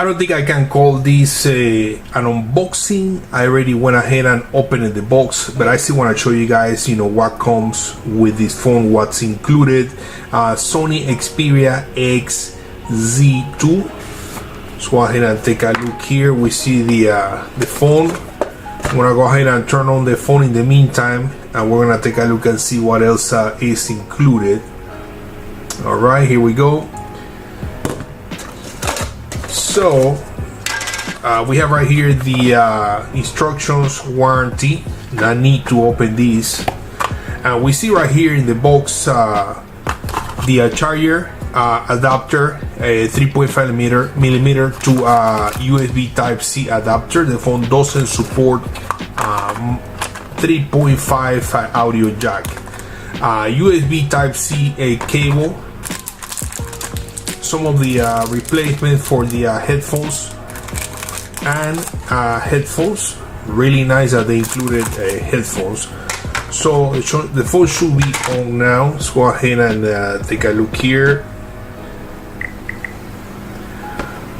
I don't think I can call this an unboxing. I already went ahead and opened the box, but I still want to show you guys, what comes with this phone, what's included. Sony Xperia XZ2. Let's go ahead and take a look here. We see the phone. I'm gonna go ahead and turn on the phone in the meantime, and we're gonna take a look and see what else is included. All right, here we go. So we have right here the instructions, warranty. No need to open these, and we see right here in the box the charger adapter, a 3.5 millimeter to USB Type C adapter. The phone doesn't support 3.5 audio jack. USB Type C cable. Some of the replacement for the headphones and headphones. Really nice that they included headphones. So the phone should be on now. Let's go ahead and take a look here.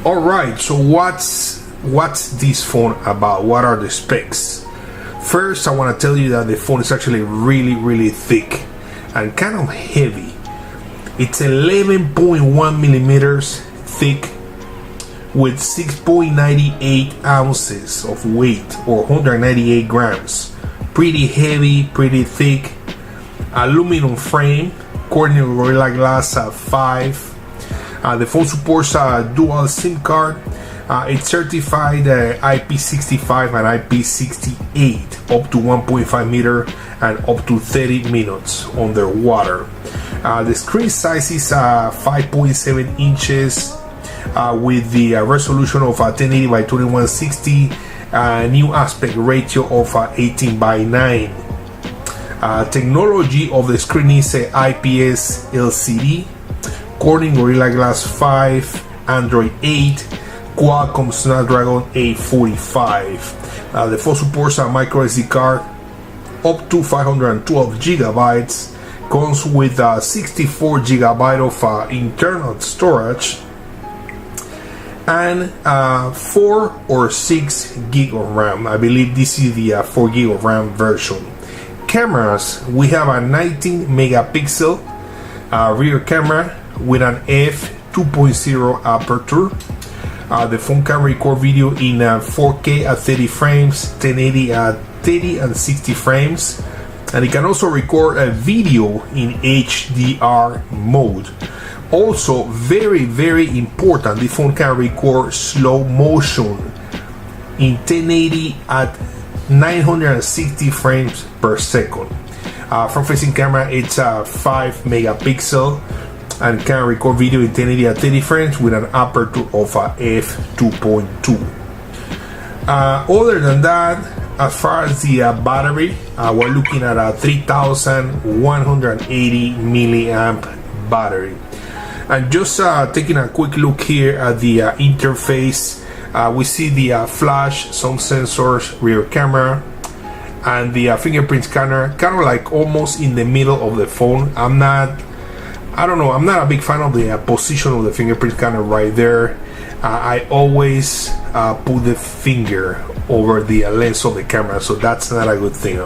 Alright, so what's this phone about? What are the specs? First, I want to tell you that the phone is actually really thick and kind of heavy. It's 11.1 millimeters thick with 6.98 ounces of weight, or 198 grams. Pretty heavy, pretty thick. Aluminum frame, Corning Gorilla Glass 5. The phone supports a dual SIM card. It's certified IP65 and IP68, up to 1.5 meter and up to 30 minutes underwater. The screen size is 5.7 inches with the resolution of 1080 by 2160, new aspect ratio of 18:9. Technology of the screen is IPS LCD, Corning Gorilla Glass 5, Android 8, Qualcomm Snapdragon 845. The phone supports a micro SD card up to 512 gigabytes. Comes with 64 gigabyte of internal storage and 4 or 6 gig of RAM. I believe this is the 4 gig of RAM version. Cameras, we have a 19 megapixel rear camera with an f2.0 aperture. The phone can record video in 4K at 30 frames, 1080 at 30 and 60 frames. And it can also record a video in HDR mode. Also, very important, the phone can record slow motion in 1080 at 960 frames per second. Front facing camera, it's a 5 megapixel and can record video in 1080 at 30 frames with an aperture of f2.2. Other than that, as far as the battery, we're looking at a 3180 milliamp battery. And just taking a quick look here at the interface, we see the flash, some sensors, rear camera, and the fingerprint scanner, kind of like almost in the middle of the phone. I'm not a big fan of the position of the fingerprint scanner right there. I always put the finger over the lens of the camera, so that's not a good thing.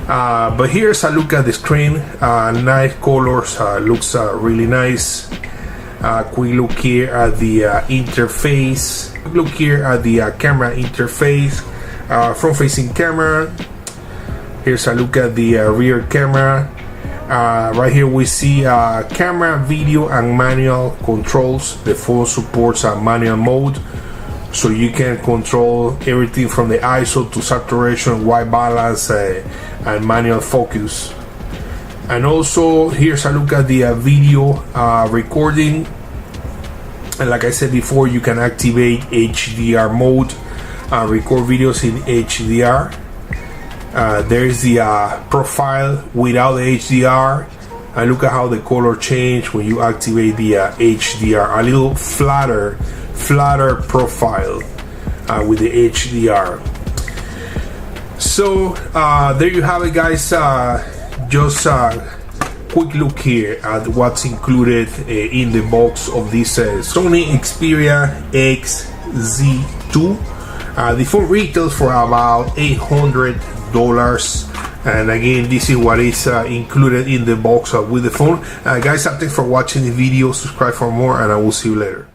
But here's a look at the screen. Nice colors, looks really nice. Quick look here at the interface. Quick look here at the camera interface. Front facing camera. Here's a look at the rear camera. Right here we see camera, video, and manual controls. The phone supports a manual mode, so you can control everything from the ISO to saturation, white balance, and manual focus. And also here's a look at the video recording. And like I said before, you can activate HDR mode and record videos in HDR. There's the profile without the HDR, and look at how the color change when you activate the HDR. A little flatter profile with the HDR. So there you have it, guys. Just quick look here at what's included in the box of this Sony Xperia XZ2. The phone retails for about $800, and again, this is what is included in the box with the phone. Guys, thanks for watching the video. Subscribe for more, and I will see you later.